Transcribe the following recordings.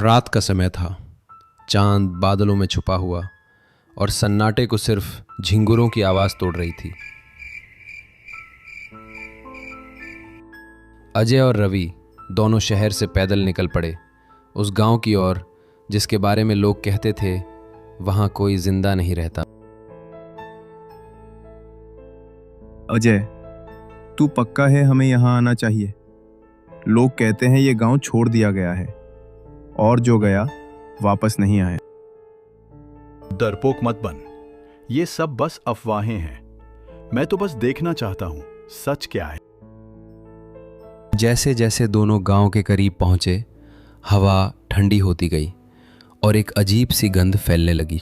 रात का समय था। चांद बादलों में छुपा हुआ और सन्नाटे को सिर्फ झिंगुरों की आवाज तोड़ रही थी। अजय और रवि दोनों शहर से पैदल निकल पड़े उस गांव की ओर जिसके बारे में लोग कहते थे वहां कोई जिंदा नहीं रहता। अजय, तू पक्का है हमें यहाँ आना चाहिए? लोग कहते हैं ये गांव छोड़ दिया गया है और जो गया वापस नहीं आया। डरपोक मत बन, ये सब बस अफवाहें हैं। मैं तो बस देखना चाहता हूं सच क्या है। जैसे जैसे दोनों गांव के करीब पहुंचे, हवा ठंडी होती गई और एक अजीब सी गंध फैलने लगी।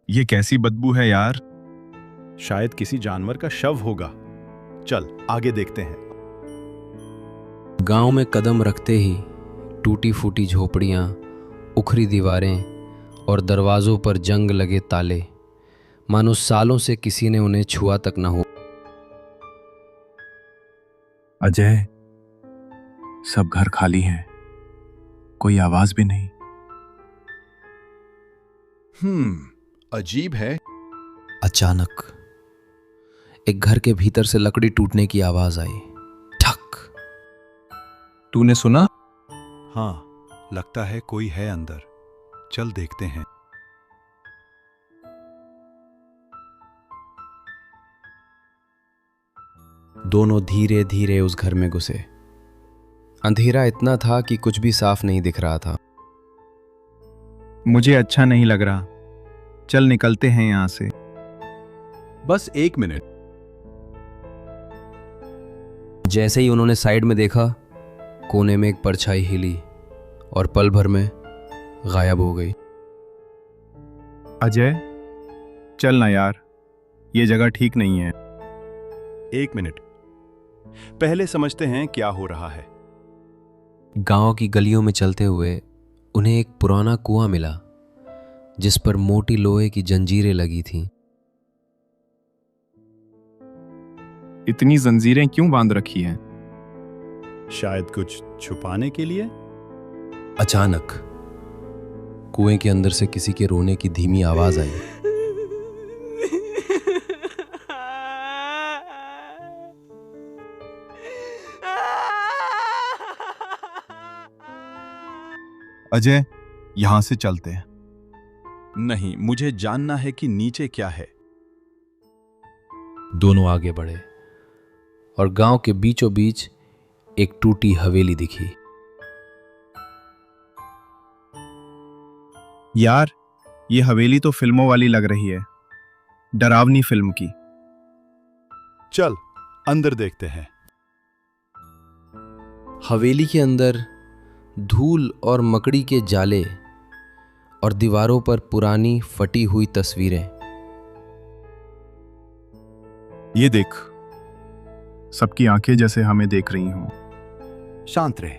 ये कैसी बदबू है यार? शायद किसी जानवर का शव होगा। चल आगे देखते हैं। गांव में कदम रखते ही टूटी फूटी झोपड़ियां, उखड़ी दीवारें और दरवाजों पर जंग लगे ताले, मानो सालों से किसी ने उन्हें छुआ तक न हो। अजय, सब घर खाली हैं, कोई आवाज भी नहीं। अजीब है। अचानक एक घर के भीतर से लकड़ी टूटने की आवाज आई। ठक। तूने सुना? हाँ, लगता है कोई है अंदर। चल देखते हैं। दोनों धीरे धीरे उस घर में घुसे। अंधेरा इतना था कि कुछ भी साफ नहीं दिख रहा था। मुझे अच्छा नहीं लग रहा, चल निकलते हैं यहां से। बस 1 मिनट। जैसे ही उन्होंने साइड में देखा, कोने में एक परछाई हिली और पल भर में गायब हो गई। अजय, चल ना यार, ये जगह ठीक नहीं है। 1 मिनट, पहले समझते हैं क्या हो रहा है। गांव की गलियों में चलते हुए उन्हें एक पुराना कुआं मिला जिस पर मोटी लोहे की जंजीरें लगी थीं। इतनी जंजीरें क्यों बांध रखी हैं? शायद कुछ छुपाने के लिए। अचानक कुएं के अंदर से किसी के रोने की धीमी आवाज आई। अजय, यहां से चलते हैं। नहीं, मुझे जानना है कि नीचे क्या है। दोनों आगे बढ़े और गांव के बीचों बीच एक टूटी हवेली दिखी। यार, ये हवेली तो फिल्मों वाली लग रही है, डरावनी फिल्म की। चल अंदर देखते हैं। हवेली के अंदर धूल और मकड़ी के जाले और दीवारों पर पुरानी फटी हुई तस्वीरें। ये देख, सबकी आंखें जैसे हमें देख रही हों। शांत रहे।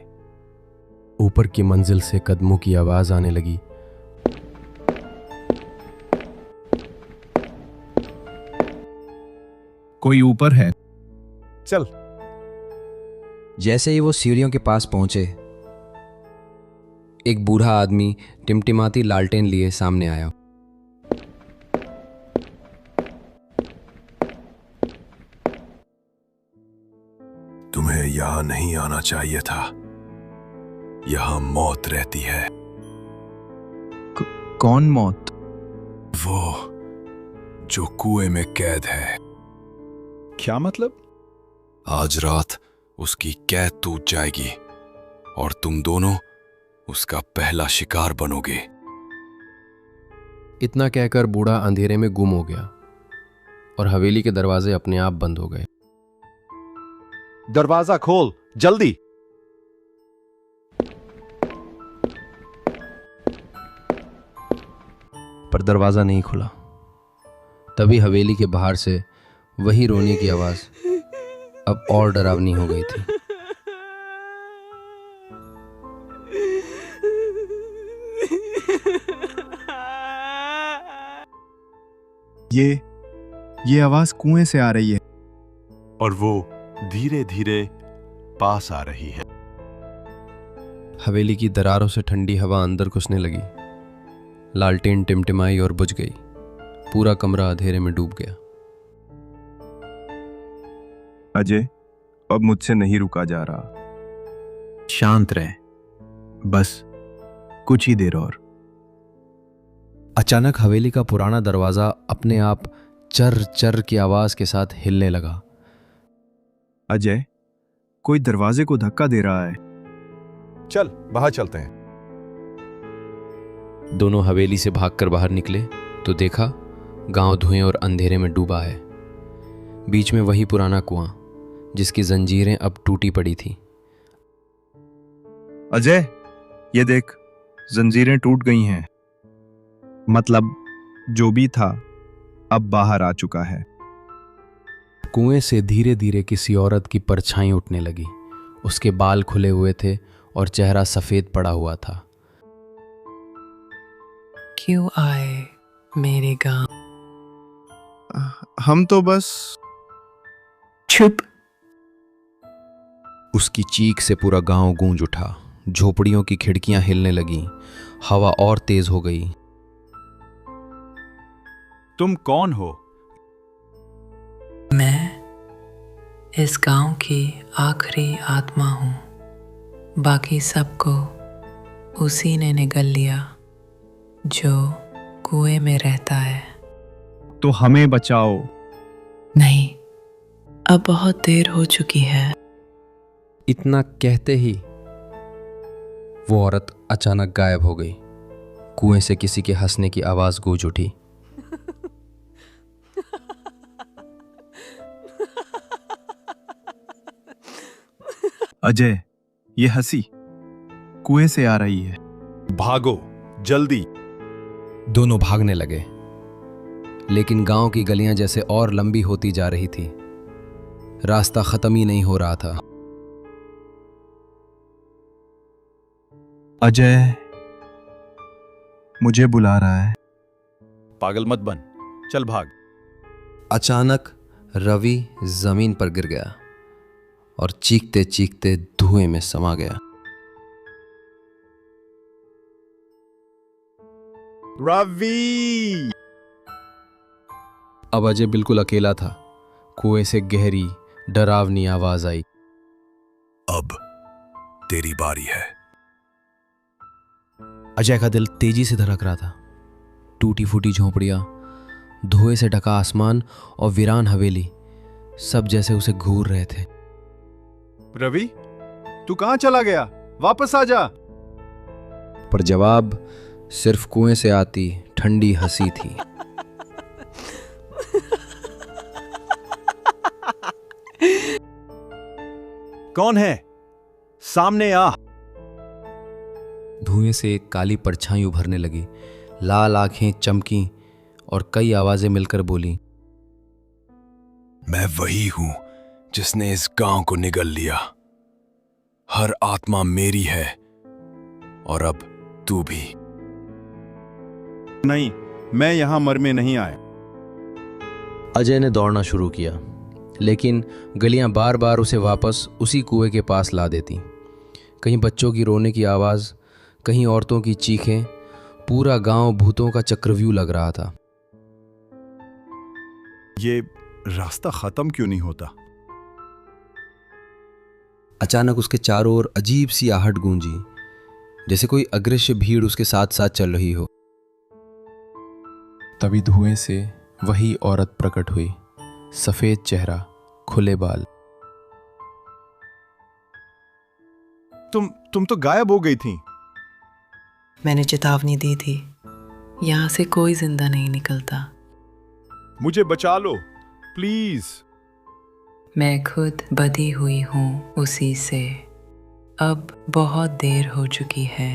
ऊपर की मंजिल से कदमों की आवाज आने लगी। कोई ऊपर है। चल। जैसे ही वो सीढ़ियों के पास पहुंचे, एक बूढ़ा आदमी टिमटिमाती लालटेन लिए सामने आया। तुम्हें यहां नहीं आना चाहिए था, यहां मौत रहती है। कौन मौत? वो जो कुएं में कैद है। क्या मतलब? आज रात उसकी कैद टूट जाएगी और तुम दोनों उसका पहला शिकार बनोगे। इतना कहकर बूढ़ा अंधेरे में गुम हो गया और हवेली के दरवाजे अपने आप बंद हो गए। दरवाजा खोल जल्दी। पर दरवाजा नहीं खुला। तभी हवेली के बाहर से वही रोने की आवाज अब और डरावनी हो गई थी। ये आवाज कुएं से आ रही है और वो धीरे धीरे पास आ रही है। हवेली की दरारों से ठंडी हवा अंदर घुसने लगी। लालटेन टिमटिमाई और बुझ गई। पूरा कमरा अंधेरे में डूब गया। अजय, अब मुझसे नहीं रुका जा रहा। शांत रहे, बस कुछ ही देर और। अचानक हवेली का पुराना दरवाजा अपने आप चर चर की आवाज के साथ हिलने लगा। अजय, कोई दरवाजे को धक्का दे रहा है। चल बाहर चलते हैं। दोनों हवेली से भागकर बाहर निकले तो देखा गांव धुएं और अंधेरे में डूबा है। बीच में वही पुराना कुआं जिसकी जंजीरें अब टूटी पड़ी थी। अजय, ये देख, जंजीरें टूट गई हैं। मतलब जो भी था अब बाहर आ चुका है। कुएं से धीरे धीरे किसी औरत की परछाई उठने लगी। उसके बाल खुले हुए थे और चेहरा सफेद पड़ा हुआ था। क्यों आए मेरे गांव? हम तो बस। चुप। उसकी चीख से पूरा गांव गूंज उठा। झोपड़ियों की खिड़कियां हिलने लगीं। हवा और तेज हो गई। तुम कौन हो? मैं इस गांव की आखिरी आत्मा हूं। बाकी सबको उसी ने निगल लिया जो कुएं में रहता है। तो हमें बचाओ। नहीं, अब बहुत देर हो चुकी है। इतना कहते ही वो औरत अचानक गायब हो गई। कुएं से किसी के हंसने की आवाज गूंज उठी। अजय, ये हंसी कुएं से आ रही है। भागो जल्दी। दोनों भागने लगे, लेकिन गांव की गलियां जैसे और लंबी होती जा रही थी। रास्ता खत्म ही नहीं हो रहा था। अजय मुझे बुला रहा है। पागल मत बन, चल भाग। अचानक रवि जमीन पर गिर गया और चीखते चीखते धुएं में समा गया। रवि! अब अजय बिल्कुल अकेला था। कुएं से गहरी डरावनी आवाज आई। अब तेरी बारी है। अजय का दिल तेजी से धड़क रहा था। टूटी फूटी झोंपड़ियां, धुएं से ढका आसमान और वीरान हवेली, सब जैसे उसे घूर रहे थे। रवि, तू कहां चला गया? वापस आ जा। पर जवाब सिर्फ कुएं से आती ठंडी हंसी थी। कौन है? सामने आ। धुएं से एक काली परछाई उभरने लगी। लाल आंखें चमकी और कई आवाजें मिलकर बोली, मैं वही हूं जिसने इस गांव को निगल लिया। हर आत्मा मेरी है और अब तू भी। नहीं, मैं यहां मरने नहीं आया। अजय ने दौड़ना शुरू किया, लेकिन गलियां बार बार उसे वापस उसी कुएं के पास ला देती। कहीं बच्चों की रोने की आवाज, कहीं औरतों की चीखें। पूरा गांव भूतों का चक्रव्यूह लग रहा था। ये रास्ता खत्म क्यों नहीं होता? अचानक उसके चारों ओर अजीब सी आहट गूंजी, जैसे कोई अदृश्य भीड़ उसके साथ साथ चल रही हो। तभी धुएं से वही औरत प्रकट हुई। सफेद चेहरा, खुले बाल। तुम तो गायब हो गई थी। मैंने चेतावनी दी थी, यहां से कोई जिंदा नहीं निकलता। मुझे बचा लो प्लीज। मैं खुद बधी हुई हूं उसी से। अब बहुत देर हो चुकी है।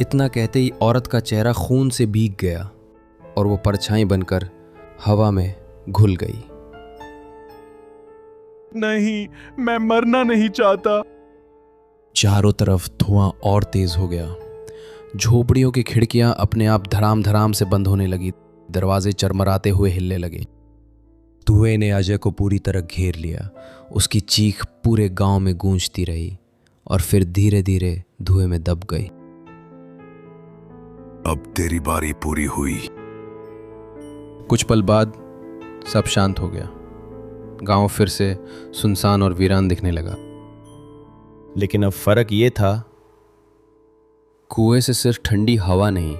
इतना कहते ही औरत का चेहरा खून से भीग गया और वो परछाई बनकर हवा में घुल गई। नहीं, मैं मरना नहीं चाहता। चारों तरफ धुआं और तेज हो गया। झोपड़ियों की खिड़कियां अपने आप धड़ाम धड़ाम से बंद होने लगी। दरवाजे चरमराते हुए हिलने लगे। धुएं ने अजय को पूरी तरह घेर लिया। उसकी चीख पूरे गांव में गूंजती रही और फिर धीरे धीरे धुएं में दब गई। अब तेरी बारी पूरी हुई। कुछ पल बाद सब शांत हो गया। गांव फिर से सुनसान और वीरान दिखने लगा। लेकिन अब फर्क ये था, कुएं से सिर्फ ठंडी हवा नहीं,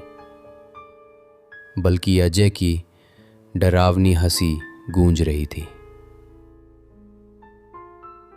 बल्कि अजय की डरावनी हंसी गूंज रही थी।